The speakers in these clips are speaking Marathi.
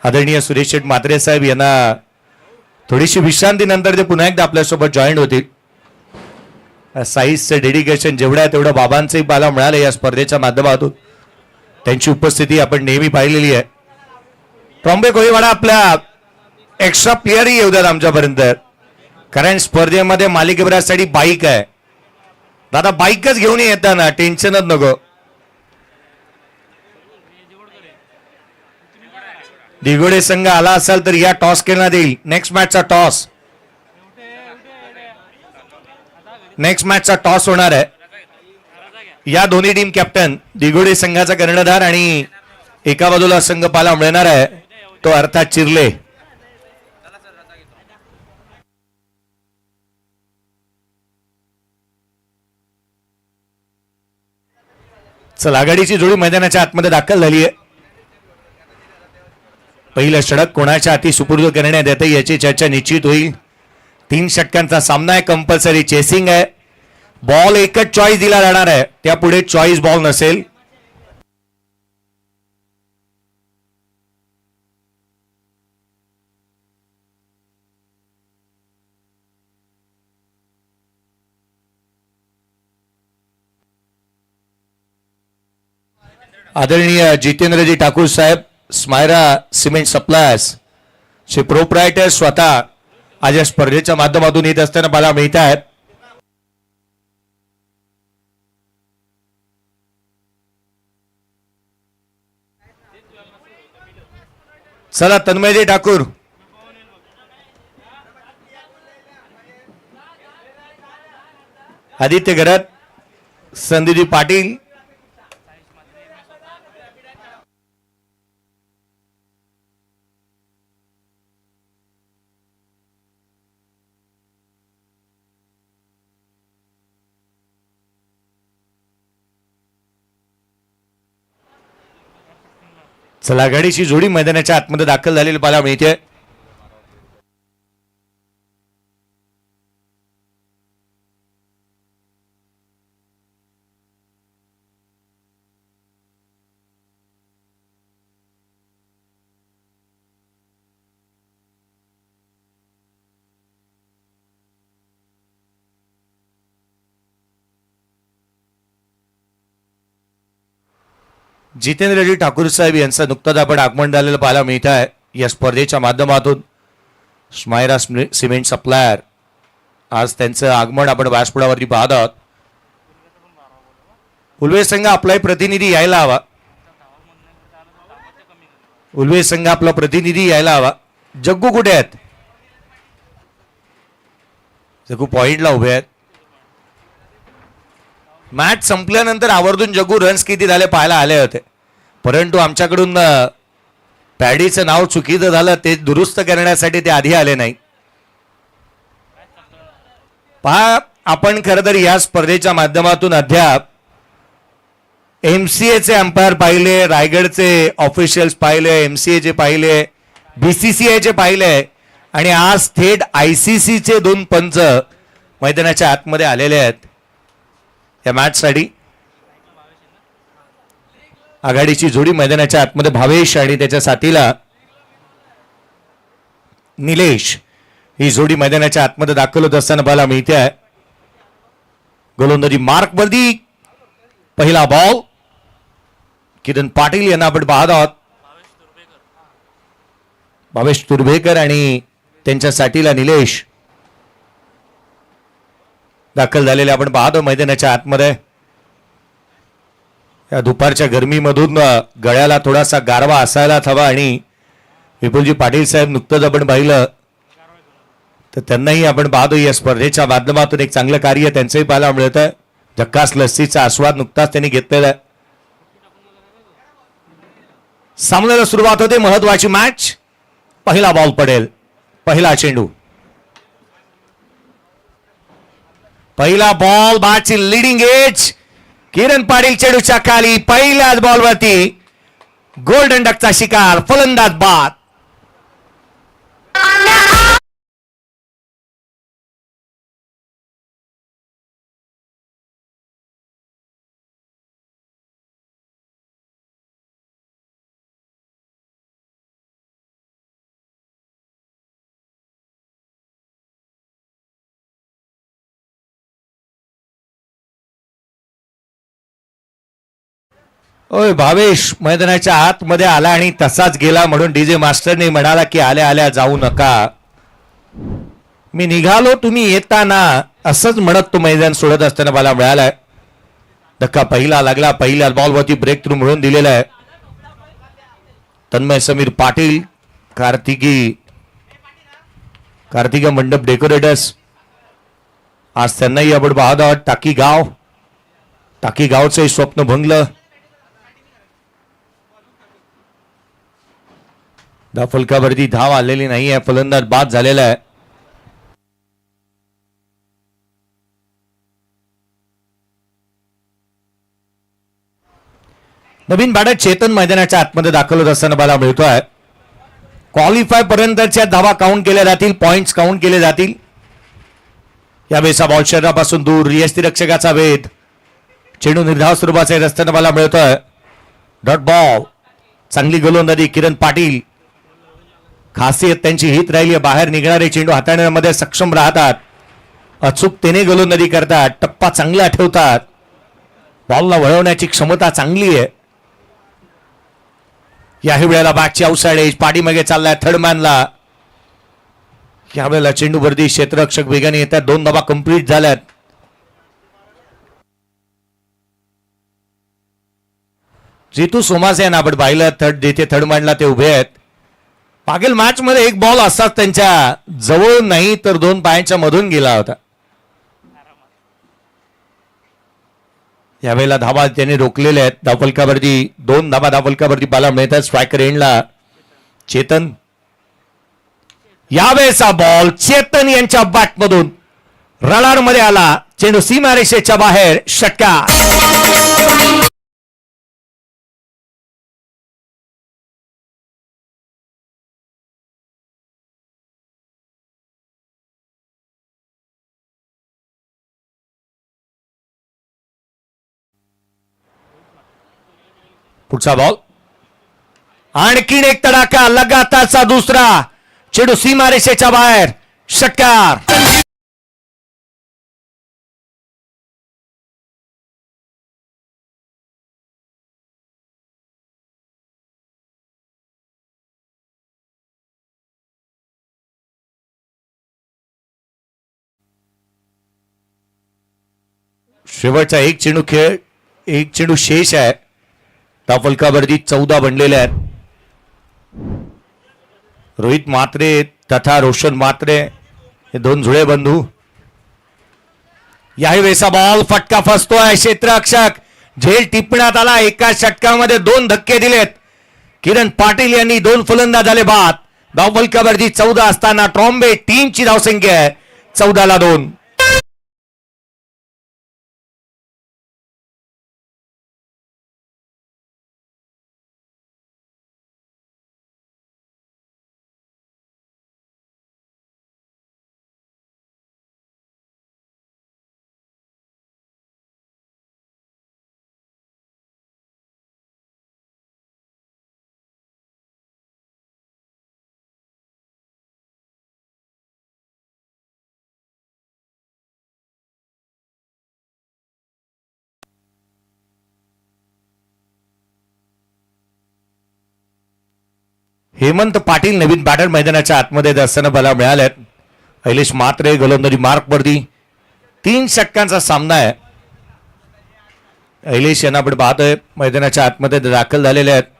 आदरणीय सुरेश शेठ म्हात्रे साहेब यांना थोडीशी विश्रांतीनंतर ते पुन्हा एकदा आपल्यासोबत जॉईन होतील। साईजचं डेडिकेशन जेवढं आहे तेवढं बाबांचंही पाहायला मिळालं या स्पर्धेच्या माध्यमातून। त्यांची उपस्थिती आपण नेहमी पाहिलेली आहे। ट्रॉम्बे कोळीवाडा आपल्या एक्स्ट्रा प्लेयरही येऊ द्यात आमच्यापर्यंत, कारण स्पर्धेमध्ये मालिकेभरासाठी बाईक आहे दादा, बाईकच घेऊन येताना टेन्शनच नको। दिगोडे संघ आला असेल तर या टॉस केला देईल। नेक्स्ट मॅचचा टॉस होणार आहे। या दोन्ही टीम कॅप्टन दिगोडे संघाचा कर्णधार आणि एका बाजूला संघ पाहायला मिळणार आहे तो अर्थात चिरले। चला, आघाडीची जोडी मैदानाच्या आतमध्ये दाखल झाली आहे। पहिलं षटक कोणाच्या हाती सुपूर्द करण्यात येते याची चर्चा निश्चित होईल। 3 षटकांचा सामना आहे, कंपल्सरी चेसिंग आहे। बॉल एकच चॉईस दिला जाणार आहे, त्यापुढे चॉईस बॉल नसेल। आदरणीय जितेंद्रजी ठाकूर साहेब, स्मायरा सिमेंट सप्लायर्स चे प्रोप्रायटर स्वतः आज या स्पर्धेच्या माध्यमातून येत असताना मला मिळत आहेत। चला, तन्मयजी ठाकूर, आदित्य गरत, संदीपजी पाटील, चला आघाडीची जोडी मैदानाच्या आतमध्ये दाखल झालेली पाहायला मिळते। जितेंद्रजी ठाकूर साहेब यांचं नुकतंच आपण आगमन झालेलं पाहायला मिळत आहे या स्पर्धेच्या माध्यमातून। स्मायरा सिमेंट सप्लायर आज त्यांचं आगमन आपण व्यासपीठावरती पाहत आहोत। उल्वे संघ आपलाही प्रतिनिधी यायला हवा, उल्वे संघ आपला प्रतिनिधी यायला हवा। जग्गू कुठे आहेत? जग्गू पॉइंटला उभे आहेत। मॅच संपल्यानंतर आवर्जून जग्गू रन्स किती झाले पाहायला आले होते, परंतु आमच्याकडून पॅडीचं नाव चुकीचं झालं ते दुरुस्त करण्यासाठी ते आधी आले नाही। पहा, आपण खरं तर या स्पर्धेच्या माध्यमातून अद्याप MCA चे अंपायर पाहिले, रायगडचे ऑफिशियल्स पाहिले, MCA चे पाहिले, BCCI चे पाहिले आणि आज थेट ICC चे 2 पंच मैदानाच्या आतमध्ये आलेले आहेत या मॅच साठी। आघाडीची जोडी मैदानाच्या आतमध्ये भावेश आणि त्याच्या साथीला निलेश ही जोडी मैदानाच्या आतमध्ये दाखल होत असताना पाहायला मिळते आहे। गोलंदाजी मार्क वरती पहिला बॉल किरण पाटील यांना आपण पाहत आहोत। भावेश तुर्भेकर आणि त्यांच्या साथीला निलेश दाखल झालेले आपण पाहतो मैदानाच्या आतमध्ये। या दुपारच्या गरमीमधून गळ्याला थोडासा गारवा असायलाच हवा आणि विपुलजी पाटील साहेब नुकतंच आपण पाहिलं तर त्यांनाही आपण पाहतो या स्पर्धेच्या माध्यमातून एक चांगलं कार्य त्यांचंही पाहायला मिळत आहे। झक्कास लस्सीचा आस्वाद नुकताच त्यांनी घेतलेला आहे। सामन्याला सुरुवात होते, महत्वाची मॅच। पहिला बॉल पडेल, पहिला चेंडू, पहिला ball बॅटची leading edge. Kiran Patil चेंडूच्या खाली पहिल्याच बॉलवरती गोल्डन डकचा शिकार, फलंदाज बाद। ओय भावेश मैदानाच्या आतमध्ये आला आणि तसाच गेला म्हणून डीजे मास्टरने म्हणाला की आल्या आल्या जाऊ नका, मी निघालो तुम्ही येताना, असंच म्हणत तो मैदान सोडत असताना मला मिळालाय. धक्का पहिला लागला, पहिल्या बॉलवरती ब्रेक थ्रू मिळून दिलेला आहे. तन्मय समीर पाटील, कार्तिका मंडप डेकोरेटर्स, आज त्यांनाही आपण पाहत आहोत. टाकी गावचंही स्वप्न भंगलं. फलकावरती धाव आलेली नाही आहे, फलंदाज बाद झालेला आहे. नवीन बॅटर चेतन मैदानाच्या आतमध्ये दाखल होत असताना मला मिळतोय. क्वालिफाय पर्यंतच्या धावा काउंट केल्या जातील, पॉइंट्स काउंट केले जातील. यावेळेचा बॉल शरीरापासून दूर, यष्टीरक्षकाचा वेध, चेंडू निर्धाव स्वरूपाचा येत असताना मला मिळतोय. डॉट बॉल, चांगली गोलंदाजी किरण पाटील. खासियत त्यांची हीच राहिली, बाहेर निघणारे चेंडू हाताळण्यामध्ये सक्षम राहतात, अचूकतेने गोलंदाजी करतात, टप्पा चांगला ठेवतात, बॉलला वळवण्याची क्षमता चांगली आहे. याही वेळेला बॅटची आउटसाइड एज, पाठीमागे चाललाय थर्डमॅनला. यावेळेला चेंडू वरती क्षेत्ररक्षक वेगाने येतात. 2 धावा कंप्लीट झाल्यात. जितू सोमासे यांना आपण पाहिलं, थर्डमॅनला ते उभे आहेत. मागील मॅच मध्ये एक बॉल असाच त्यांच्या जवळ नाही तर 2 पायांच्या मधून गेला होता. यावेळेला धावा त्यांनी रोखलेल्या आहेत. धावफलकावरती 2 धावा धावफलकावरती पाहायला मिळतात. स्ट्रायकर एंडला चेतन. यावेळेचा बॉल चेतन यांच्या बॅटमधून रडार मध्ये आला, चेंडू सीमारेषेच्या बाहेर, षटकार. पुढचा बॉल, आणखीन एक तडाखा, लगातारचा दुसरा, चेंडू सीमारेषेच्या बाहेर, षटकार. शेवटचा एक चेंडू शेष आहे. फलकावरती 14 बनलेले आहेत. रोहित म्हात्रे तथा रोशन म्हात्रे हे 2 जुळे बंधू. याही वेळेचा बॉल फटका फसतोय, क्षेत्ररक्षक झेल टिपण्यात आला. एका षटकामध्ये 2 धक्के दिलेत. किरण पाटील यांनी 2 फलंदाज झाले बाद. फलकावरती 14 असताना ट्रॉम्बे टीमची धावसंख्या आहे 14-2. हेमंत पाटील नवीन बॅटर मैदानाच्या आतमध्ये असताना मला मिळाल्यात. ऐलेश म्हात्रे गोलंदाजी मार्कवरती. 3 षटकांचा सामना आहे. ऐलेश यांना आपण पाहतोय मैदानाच्या आतमध्ये दाखल झालेले आहेत.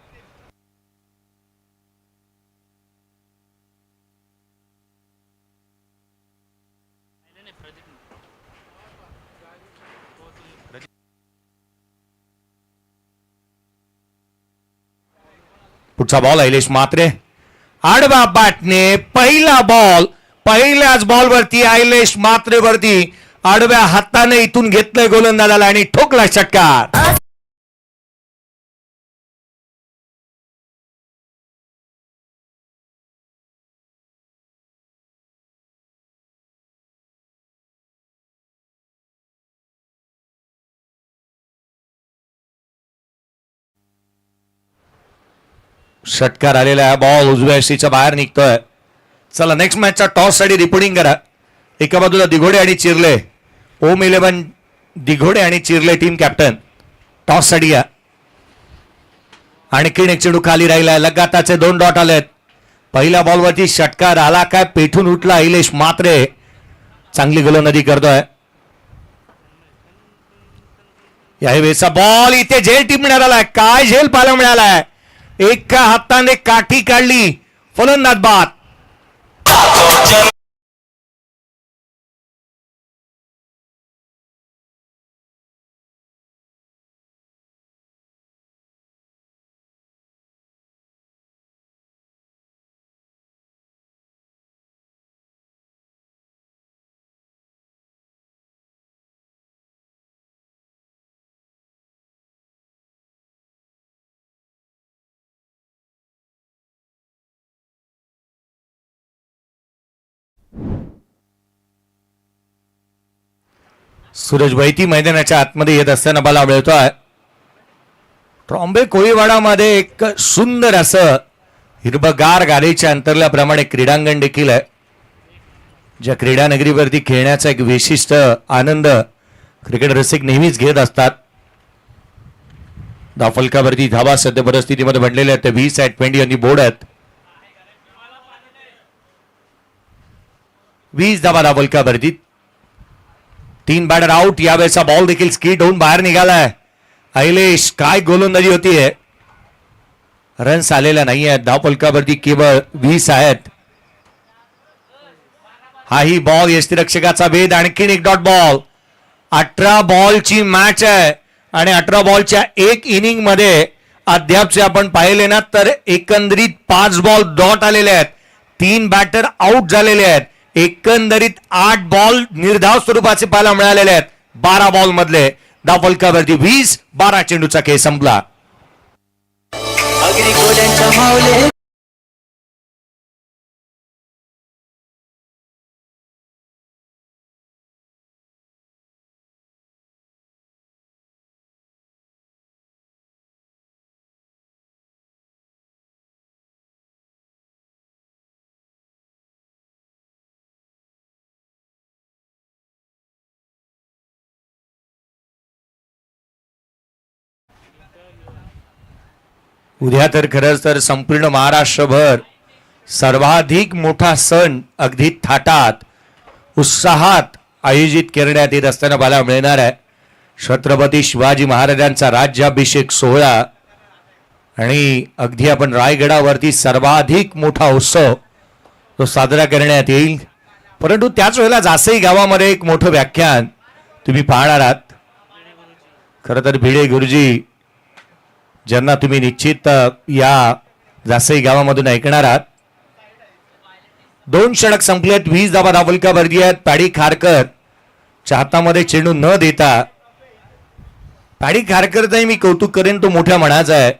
पुढचा बॉल ऐलेश म्हात्रे, आडवा बॅटने पहिला बॉल, पहिल्याच बॉलवरती ऐलेश म्हात्रे वरती आडव्या हाताने इथून घेतलंय गोलंदाजाला आणि ठोकला षटकार. षटकार आलेला आहे. बॉल उजव्या यष्टीच्या बाहेर निघतोय. चला नेक्स्ट मॅचचा टॉस साठी रिपोर्टिंग करा. एका बाजूला दिघोडे आणि चिरले, होम 11 दिघोडे आणि चिरले टीम कॅप्टन. टॉस साठी या. आणखीन एक चेंडू खाली राहिलाय. लगाताचे 2 डॉट आलेत. पहिल्या बॉलवरती षटकार आला काय पेठून उठला इलेश मात्रे. चांगली गोलंदाजी करतोय. यावेळेचा बॉल इथे झेल टिपण्यात आलाय. काय झेल पाहायला मिळालाय. एका हाताने काठी काढली. फलंदाज बाद. सूरज वैती मैदानाच्या आतमध्ये येत असताना मला मिळतोय. ट्रॉम्बे कोळीवाडामध्ये एक सुंदर असं हिरवगार गाडीच्या अंतरल्याप्रमाणे क्रीडांगण देखील आहे. ज्या क्रीडा नगरीवरती खेळण्याचा एक विशिष्ट आनंद क्रिकेट रसिक नेहमीच घेत असतात. धावफलकावरती धावा सध्या परिस्थितीमध्ये बनलेल्या आहेत. 20/20 यांनी बोर्ड आहेत. 20 धावा धावफलकावरती. 3 बॅटर आउट. यावेळेचा बॉल देखील स्किट होऊन बाहेर निघालाय. अहिलेश काय गोलंदाजी होतीये. रन्स आलेल्या नाही आहेत. धावफलकावरती केवळ 20 आहेत. हाही बॉल यष्टीरक्षकाचा भेद. आणखीन एक डॉट बॉल. 18 बॉलची मॅच आहे आणि 18 बॉलच्या एक इनिंग मध्ये अद्यापचे आपण पाहिले ना तर एकंदरीत 5 बॉल डॉट आलेले आहेत. 3 बॅटर आउट झालेले आहेत. एकंदरीत 8 बॉल निर्धाव स्वरूपाचे पाहायला मिळालेले आहेत. 12 बॉल मधले धावफलकावरती 20. 12 चेंडूचा खेळ संपला. उद्या तर खरंच तर संपूर्ण महाराष्ट्रभर सर्वाधिक मोठा सण अगदी थाटात उत्साहात आयोजित करण्यात येत असताना मला मिळणार आहे. छत्रपती शिवाजी महाराजांचा राज्याभिषेक सोहळा आणि अगदी आपण रायगडावरती सर्वाधिक मोठा उत्सव तो साजरा करण्यात येईल. परंतु त्याच वेळेला जासई गावामध्ये एक मोठं व्याख्यान तुम्ही पाहणार आहात. खरं तर भिडे गुरुजी ज्यांना तुम्ही निश्चित या जासई गावामधून ऐकणार आहात. 2 षटक संपलेत. 20 धावा धावफलकावरती आहेत. पॅडी खारकर हातामध्ये चेंडू न देता पॅडी खारकरचंही मी कौतुक करेन. तो मोठ्या मनाचा आहे.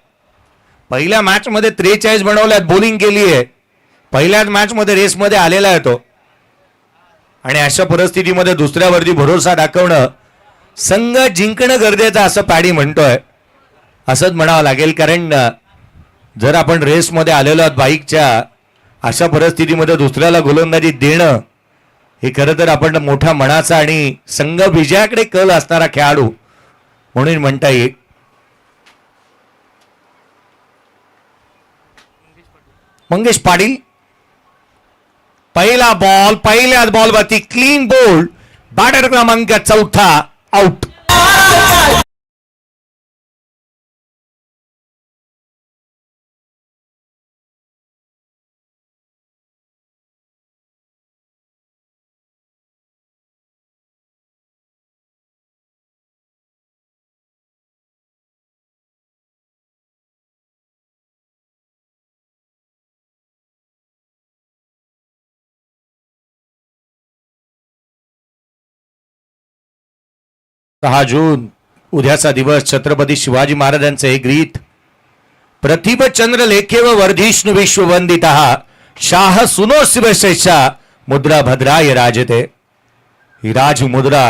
पहिल्या मॅच मध्ये 43 बनवल्यात. बॉलिंग केली आहे. पहिल्याच मॅच मध्ये रेसमध्ये आलेला आहे तो. आणि अशा परिस्थितीमध्ये दुसऱ्यावरती भरोसा दाखवणं संघ जिंकणं गरजेचं असं पॅडी म्हणतोय. असंच म्हणावं लागेल. कारण जर आपण रेसमध्ये आलेलो आहोत बाईकच्या अशा परिस्थितीमध्ये दुसऱ्याला गोलंदाजी देणं हे खरं तर आपण मोठ्या मनाचा आणि संघ विजयाकडे कल असणारा खेळाडू म्हणून म्हणता येईल. मंगेश पाटील पहिला बॉल. पहिल्याच बॉलवरती क्लीन बोल्ड. बॅटर क्रमांक 4 आउट. जून उद्याचा दिवस छत्रपती शिवाजी महाराजांचे एक गीत. प्रतिभ चंद्र लेखे व वर्धिष्णु विश्ववंदित शाह सुनो शिवशेषा मुद्रा भद्राय राजते. ही राज मुद्रा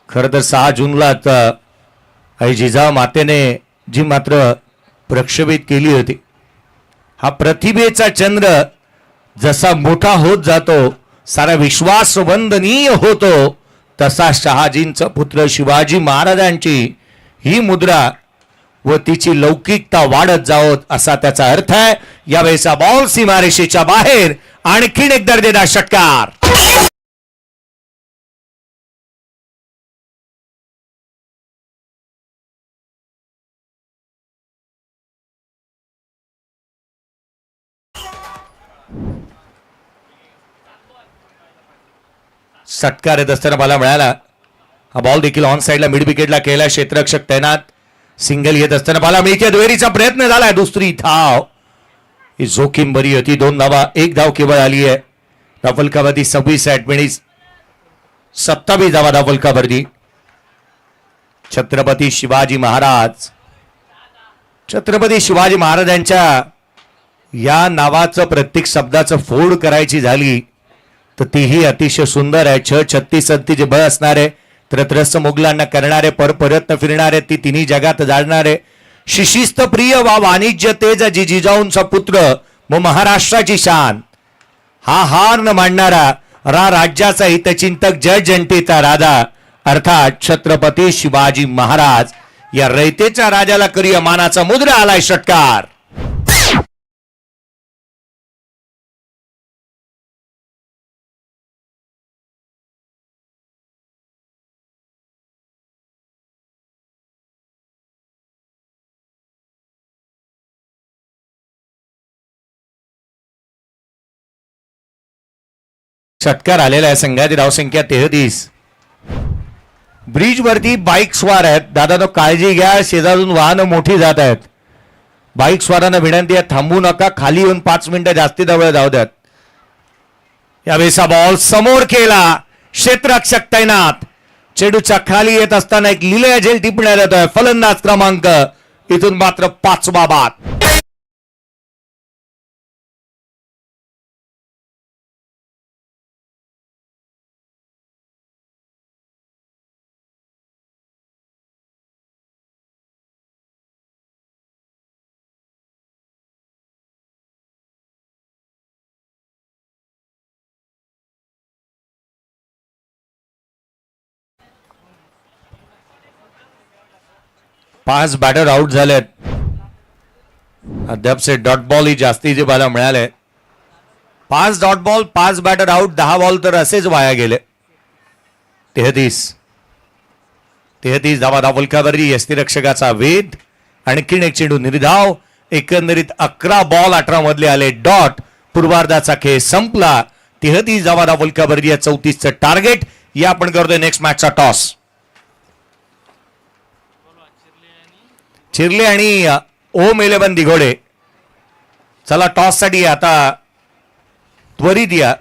खरं तर 6 जूनला आई जिजाऊ मातेने जी मात्र प्रक्षेपित केली होती. हा प्रतिभेचा चंद्र जसा मोठा होत जातो सारा विश्वास वंदनीय होतो तसा शहाजींचा पुत्र शिवाजी महाराजांची ही मुद्रा व तिची लौकिकता वाढत जावत असा त्याचा अर्थ आहे. यावेळेचा बॉल सीमारेषेच्या बाहेर, आणखीन एक दर्जेदार षटकार. षटकार येत असताना मला मिळाला. हा बॉल देखील ऑन साइडला मिड विकेटला केला. क्षेत्ररक्षक तैनात. सिंगल येत असताना मला मिळते. दुहेरीचा प्रयत्न झाला. दुसरी धाव. ही जोखीम बरी होती. 2 धावा, 1 धाव केवळ आली आहे. धावफलकावरती 26 मिनिट 27 धावा धावफलकावरती. छत्रपती शिवाजी महाराज. छत्रपती शिवाजी महाराजांच्या या नावाचं प्रत्येक शब्दाचं फोड करायची झाली तर तीही अतिशय सुंदर आहे. 36 जे बळ असणारे, त्रत्रस्त मुघलांना करणारे, परप्रयत्न फिरणारे, ती तिन्ही जगात जाणणारे, शिशिस्त प्रिय वा वाणिज्य तेज जिजाऊंचा पुत्र व महाराष्ट्राची शान, हा हार न मांडणारा राज्याचा हितचिंतक जय जनतेचा राजा अर्थात छत्रपती शिवाजी महाराज. या रयतेच्या राजाला करूया मानाचा मुद्रा. आलाय षटकार. षटकार आलेला आहे. संघाची धावसंख्या 33. ब्रिज वरती बाईक स्वार आहेत. दादा काळजी घ्या, शेजारून वाहनं मोठी जात आहेत. बाईक स्वारांना विनंती आहे थांबू नका, खाली येऊन 5 मिनिटं जास्ती वेळ जाऊ द्यात. यावेळेचा बॉल समोर केला. क्षेत्ररक्षक तैनात. चेडूच्या खाली येत असताना एक लिलया झेल टिपण्यात येतोय. फलंदाज क्रमांक इथून मात्र 5वा बाद. पाच बॅटर आउट झालेत. अद्यापचे डॉट बॉल ही जास्ती जे बाला मिळाले. 5 dot ball, 5 batter out, 10 ball तर असेच वाया गेले. 33 धावा धावफलकावरती. यष्टीरक्षकाचा वेध. आणखीन एक चेंडू निर्धाव. एकंदरीत 11 बॉल 18 मधले आले डॉट. पूर्वार्धाचा खेळ संपला. 33 धावा धावफलकावरती. 34चं टार्गेट. या आपण करतोय नेक्स्ट मॅचचा टॉस. चिरले आणि ओम 11 दिघोडे. चला टॉस साठी आता त्वरित या.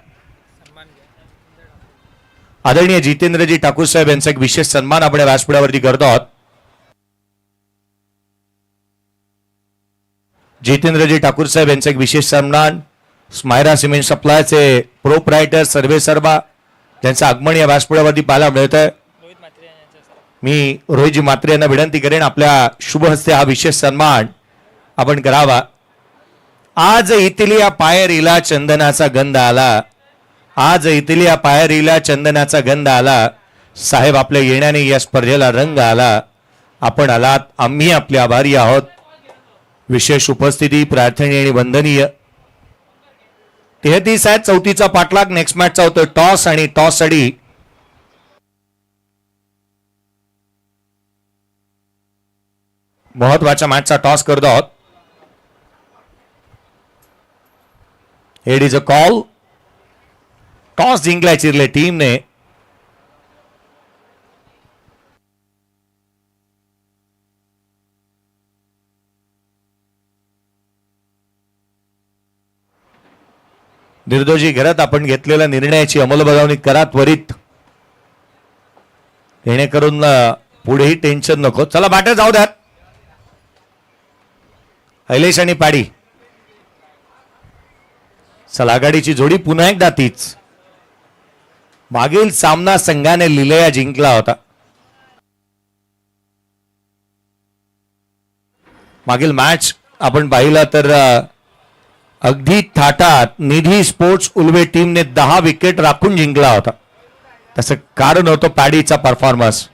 आदरणीय जितेंद्रजी ठाकूर साहेब यांचा एक विशेष सन्मान आपण व्यासपीठावरती करतो आहोत. जितेंद्रजी ठाकूर साहेब यांचा एक विशेष सन्मान स्मायरा सिमेंट सप्लायचे प्रोप्रायटर सर्वे सर्वा ज्यांचं आगमन या व्यासपीठावरती पाहायला मिळत आहे. मी रोहितजी मात्रे यांना विनंती करेन आपल्या शुभ हस्ते हा विशेष सन्मान आपण करावा. आज इथल्या पायरीला चंदनाचा गंध आला. आज इथल्या पायरीला चंदनाचा गंध आला. साहेब आपल्या येण्याने या स्पर्धेला रंग आला. आपण आलात, आम्ही आपले आभारी आहोत. विशेष उपस्थिती प्रार्थनीय आणि वंदनीय. 33 आहेत. 34चा पाठलाग. नेक्स्ट मॅचचा होतो टॉस आणि टॉस साठी महत्वाच्या मॅचचा टॉस करतो आहोत. It is a call. Toss जिंकलाय चिरले टीमने. निर्दोषी घरात आपण घेतलेल्या निर्णयाची अंमलबजावणी करा त्वरित, जेणेकरून पुढेही टेन्शन नको. चला बॅटर जाऊ द्यात. हैलेश आणि पाडी. चला आघाडीची जोडी पुन्हा एकदा तीच. मागील सामना संघाने लिलया जिंकला होता. मागील मॅच आपण पाहिला तर अगदी थाटात निधी स्पोर्ट्स उल्वे टीमने 10 विकेट राखून जिंकला होता. तसं कारण होतं पॅडीचा परफॉर्मन्स.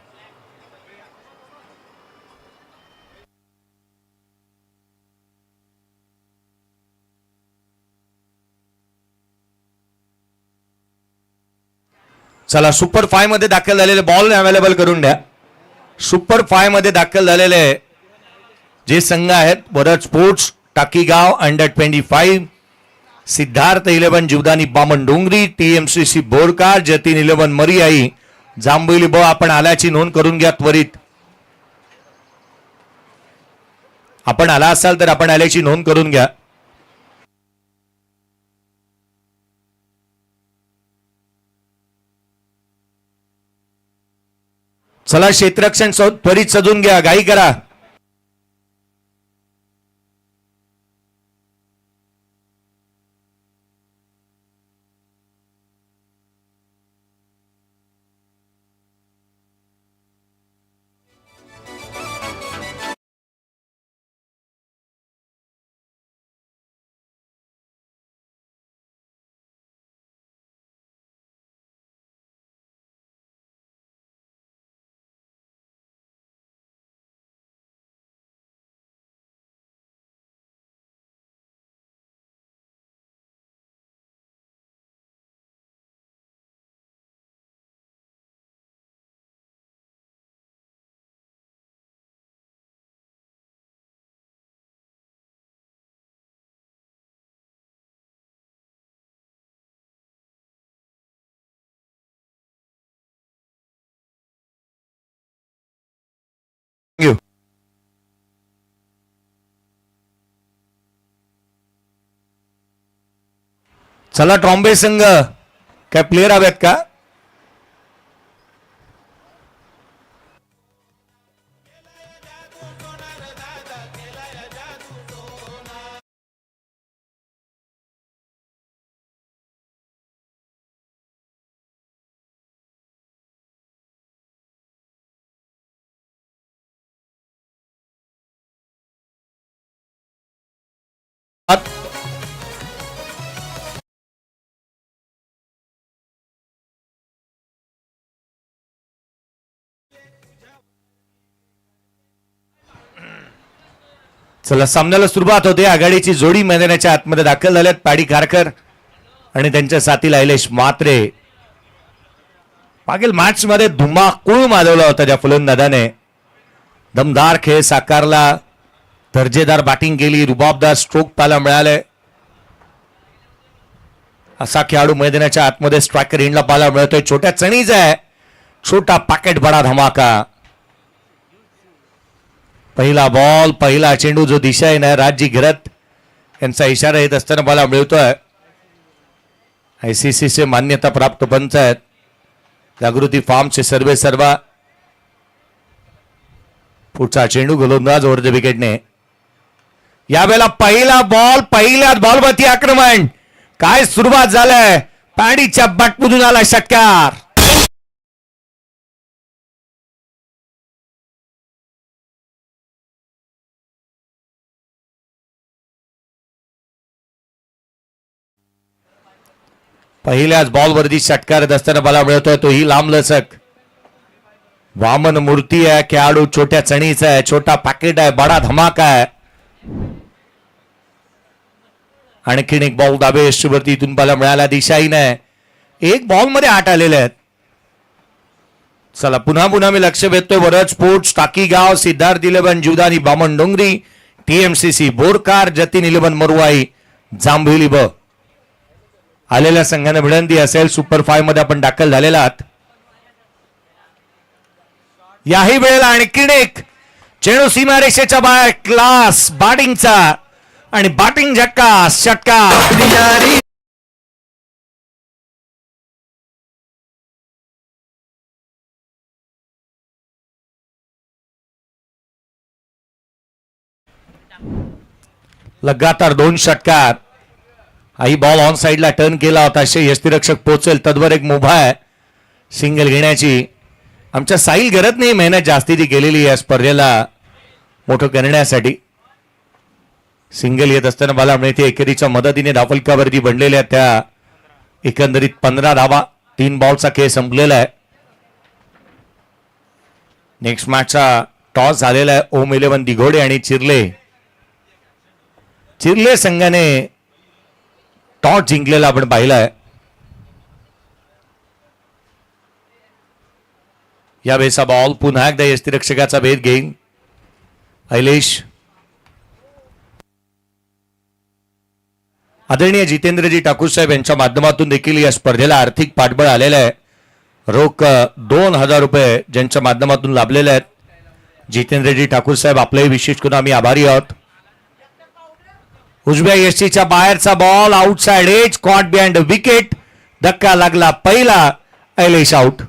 चला सुपर 5 मध्ये दाखल झालेले बॉल अवेलेबल करून द्या. सुपर 5 मध्ये दाखल झालेले जे संघ आहेत, वरद स्पोर्ट्स टाकीगाव अंडर-25, सिद्धार्थ 11 जीवदानी बामणडोंगरी, TMCC बोरकार, जतीन 11 मरियाई, जांभोली ब. आपण आल्याची नोंद करून घ्या त्वरित. आपण आला असाल तर आपण आल्याची नोंद करून घ्या. चला क्षेत्ररक्षण त्वरित सजून घ्या, घाई करा. चला ट्रॉम्बे संघ, काय प्लेयर हवेत का? चला सामन्याला सुरुवात होते. आघाडीची जोडी मैदानाच्या आतमध्ये दाखल झाल्यात. पाडी खारकर आणि त्यांच्या साथी शैलेश म्हात्रे. मागील मॅच मध्ये धुमाकूळ माजवला होता त्या फलंदाजाने. दमदार खेळ साकारला, दर्जेदार बॅटिंग केली, रुबाबदार स्ट्रोक पाहायला मिळाले. असा खेळाडू मैदानाच्या आतमध्ये स्ट्रायकर एंडला पाहायला मिळतोय. छोट्या चणीचा आहे, छोटा पॅकेट बडा धमाका. पहिला बॉल, पहिला चेंडू जो दिशाहीन आहे, राजी घरत यांचा इशारा येत असताना मला मिळतोय. ICC से मान्यता प्राप्त पंच आहेत, जागृती फार्मचे सर्वे सर्वा. पुढचा चेंडू गोलंदाज ओव्हर द विकेटने. यावेळेला पहिला बॉल, पहिल्याच बॉलवरती आक्रमण. काय सुरुवात झालंय, पॅडीच्या बॅटमधून आला षटकार. पहिल्याच बॉलवरती षटकार असताना मला मिळतोय तोही लांबलचक. वामन मूर्ती आहे खेळाडू, छोट्या चणीचा आहे, छोटा पॅकेट आहे, बडा धमाका आहे. आणखीन एक बॉल दाबे यशवरती इथून पाहायला मिळाला. दिशाहीन आहे. एक बॉल मध्ये 8 आलेले आहेत. चला पुन्हा पुन्हा मी लक्ष वेधतोय. वरद स्पोर्ट्स टाकीगाव, सिद्धार्थ 11 जीवदानी बामणडोंगरी, TMCC बोरकार, जतीन 11 मरुवाई, जांभोली ब. आलेल्या संघाने विनंती असेल, सुपर 5 मध्ये आपण दाखल झालेला आहात. याही वेळेला आणखीन एक चेंडू सीमारेषेच्या बाहेर, क्लास बॅटिंगचा आणि बॅटिंग झटका, षटकार. लगातार 2 षटकार. आई बॉल ऑन साइडला टर्न केला होता, यष्टीरक्षक पोहोचेल तद्वर एक मुभा आहे सिंगल घेण्याची. आमच्या साहिल गरज नाही, मेहनत जास्ती ती केलेली या स्पर्धेला मोठं करण्यासाठी. सिंगल येत असताना मला मिळते एकेरीच्या मदतीने धावफलकावरती बनलेल्या त्या एकंदरीत 15 धावा. 3 बॉलचा खेळ संपलेला आहे. नेक्स्ट मॅचचा टॉस झालेला आहे. ओम 11 दिघोडे आणि चिरले संघाने टॉस जिंकलेला आपण पाहिलाय. यावेळेचा बॉल पुन्हा एकदा यष्टीरक्षकाचा भेद घेईन ऐलेश. आदरणीय जितेंद्रजी ठाकूर साहेब यांच्या माध्यमातून देखील या स्पर्धेला आर्थिक पाठबळ आलेलं आहे. रोख 2,000 रुपये ज्यांच्या माध्यमातून लाभलेले आहेत. जितेंद्रजी ठाकूर साहेब आपलेही विशेष करून आम्ही आभारी आहोत. उजव्या यष्टीच्या बाहेरचा ball outside edge caught behind wicket. धक्का लागला पहिला. ऐलेश आउट.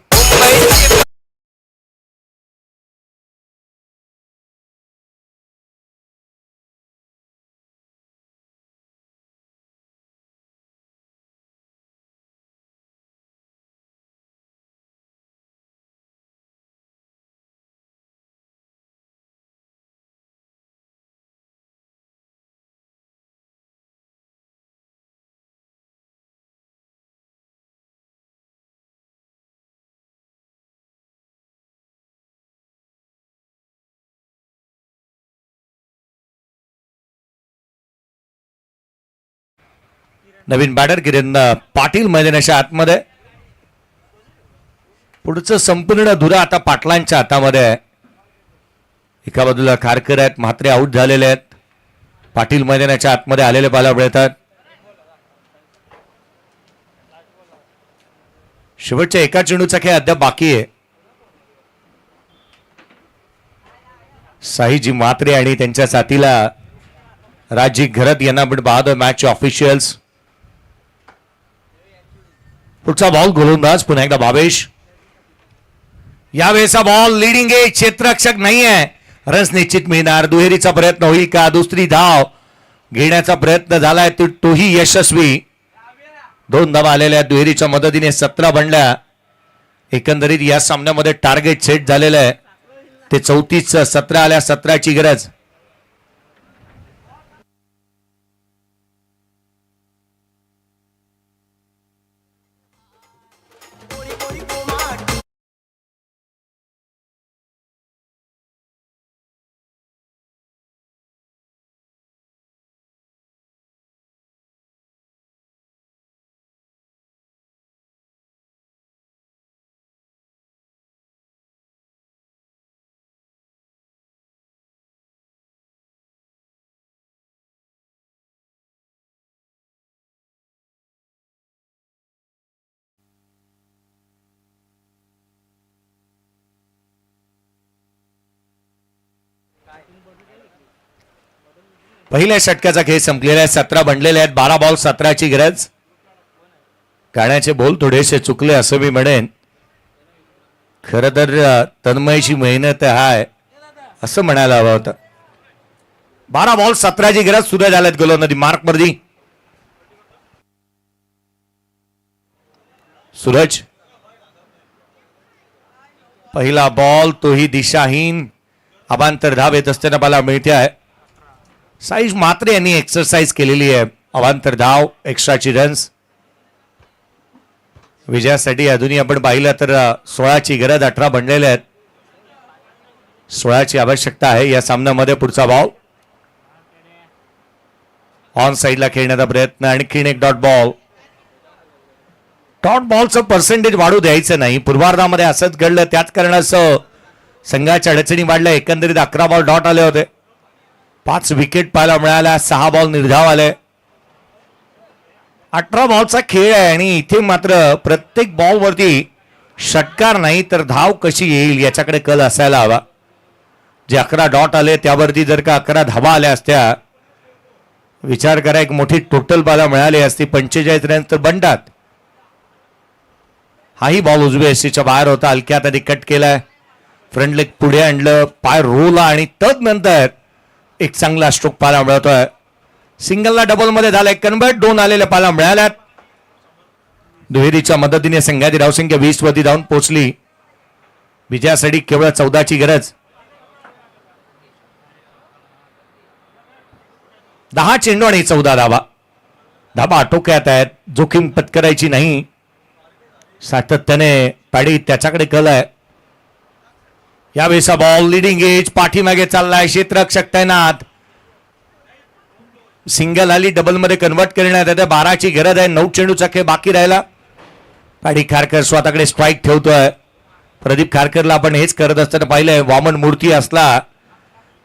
नवीन बॅटर किरण पाटील मैदानाच्या आतमध्ये. पुढचं संपूर्ण धुरा आता पाटलांच्या हातामध्ये आहे. एका बाजूला खारकर आहेत, म्हात्रे आउट झालेले आहेत. पाटील मैदानाच्या आतमध्ये आलेले पाहायला मिळतात. शेवटच्या एका चेंडूचा खेळ अद्याप बाकी आहे. साईजी म्हात्रे आणि त्यांच्या साथीला राजी घरत यांना पण पाहतोय मॅच ऑफिशियल्स. पुढचा बॉल गोलंदाज पुन्हा एकदा भावेश. यावेळेचा बॉल लिडिंग एज क्षेत्ररक्षक नाही आहे. रन्स निश्चित मिळणार. दुहेरीचा प्रयत्न होईल का? दुसरी धाव घेण्याचा प्रयत्न झालाय तोही यशस्वी. 2 धावा आलेल्या दुहेरीच्या मदतीने 17 बनल्या. एकंदरीत या सामन्यामध्ये टार्गेट सेट झालेलं आहे ते 34. 17 आल्या. 17ची गरज. पहिल्या षटकाचा खेळ संपलेला आहे. 17 बनलेले आहेत. 12 बॉल 17ची गरज. गाण्याचे बोल थोडेसे चुकले असं मी म्हणेन. खर तर तन्मयची मेहनत आहे असं म्हणायला हवं होतं. 12 बॉल 17ची गरज. सूरज आल्यात गोलंदाजी मार्क मर्दी. सूरज पहिला बॉल तोही दिशाहीन. अवांतर धाव येत असताना मला मिळते आहे. साईज म्हात्रे यांनी एक्सरसाइज केलेली आहे. अवांतर धाव एक्स्ट्राची रन्स. विजयासाठी अजूनही आपण पाहिलं तर 16ची गरज. 18 बनलेले आहेत. 16ची आवश्यकता आहे या सामन्यामध्ये. पुढचा बॉल ऑन साइडला खेळण्याचा प्रयत्न. आणखीन एक डॉट बॉल. डॉट बॉलचं पर्सेंटेज वाढू द्यायचं नाही. पूर्वार्धामध्ये असंच घडलं. त्याच कारणाचं संघाच्या अडचणी वाढल्या. एकंदरीत 11 बॉल डॉट आले होते. 5 विकेट पाहायला मिळाल्या. 6 बॉल निर्धाव आले. 18 बॉलचा खेळ आहे आणि इथे मात्र प्रत्येक बॉलवरती षटकार नाही तर धाव कशी येईल याच्याकडे कल असायला हवा. जे 11 डॉट आले त्यावरती जर का 11 धावा आल्या असत्या विचार करा एक मोठी टोटल पाहायला मिळाली असती. 45 रन तर बनतात. हाही बॉल उजव्या एसीच्या बाहेर होता. हलक्यात आधी कट केलाय. फ्रंट लेग पुढे आणलं. पाय रोला आणि तदनंतर एक चांगला स्ट्रोक पाहायला मिळतोय. सिंगलला डबल मध्ये झालाय कन्वर्ट. 2 आलेल्या पाहायला मिळाल्यात. दुहेरीच्या मदतीने संघाची धावसंख्या 20 वरती जाऊन पोहोचली. विजयासाठी केवळ 14ची गरज. 10 चेंडू आणि 14 धावा. धाबा आटोक्यात आहेत. जोखीम पत्करायची नाही. सातत्याने पाडी त्याच्याकडे कल आहे. यावेळेचा बॉल लिडिंग एज पाठीमागे चाललाय. क्षेत्ररक्षक तैनात. सिंगल आली. डबल मध्ये कन्वर्ट करण्यात येते. 12ची गरज आहे. 9 चेंडूचा खेळ बाकी राहिला. पाडी खारकर स्वतःकडे स्ट्राईक ठेवतोय. प्रदीप खारकरला आपण हेच करत असताना पाहिलंय. वामन मूर्ती असला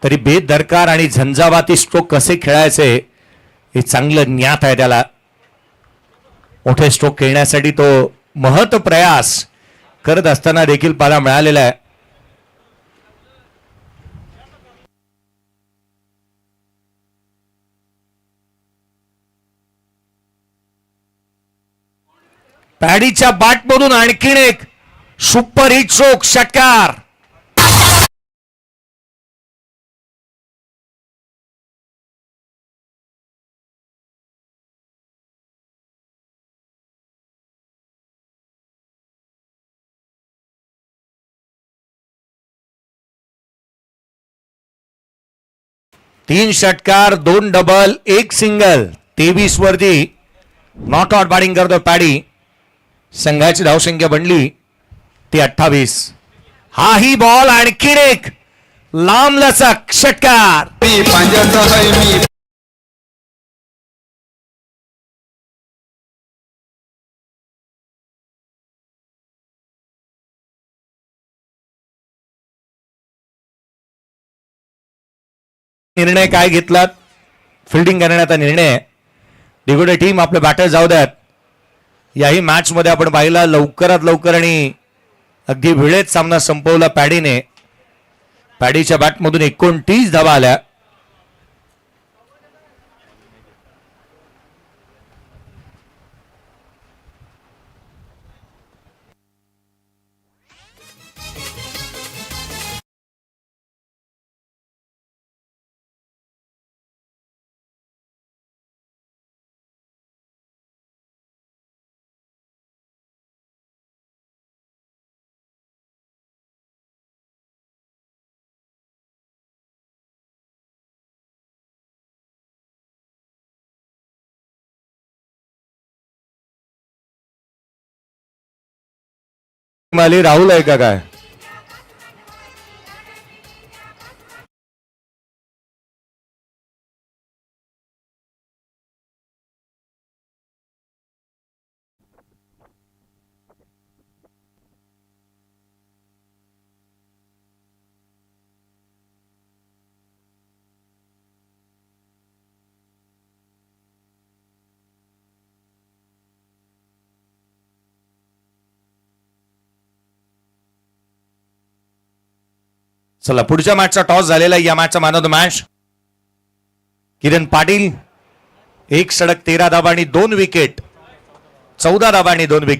तरी बेदरकार आणि झंझावाती स्ट्रोक कसे खेळायचे हे चांगलं ज्ञात आहे त्याला. मोठे स्ट्रोक खेळण्यासाठी तो महत् प्रयास करत असताना देखील पाहायला मिळालेला आहे. पॅडीच्या बॅटमधून आणखीन एक सुपर हिट स्ट्रोक, षटकार. तीन षटकार, 2 डबल, 1 सिंगल, 23 वरती नॉट आउट बॅटिंग करतो पॅडी. संघाची धावसंख्या बनली ती 28. हाही बॉल आणखीन एक लांब लचक षटकार. निर्णय काय घेतलात? फिल्डिंग करण्याचा निर्णय. दिगोडे टीम आपले बॅटर जाऊ द्यात. याही मॅच मध्ये आपण पाहिला लवकरात लवकर आणि अगदी वेळेत सामना संपवला पॅडीने. पॅडीच्या बॅटमधून 29 धावा आल्या. माली राहुल आहे का काय? चला पुढच्या मॅचचा टॉस झालेला. या मॅचचा man of the match Kiran Patil. 1 षटक, 13 धावा आणि 2 विकेट, 14 धावा आणि 2 विकेट.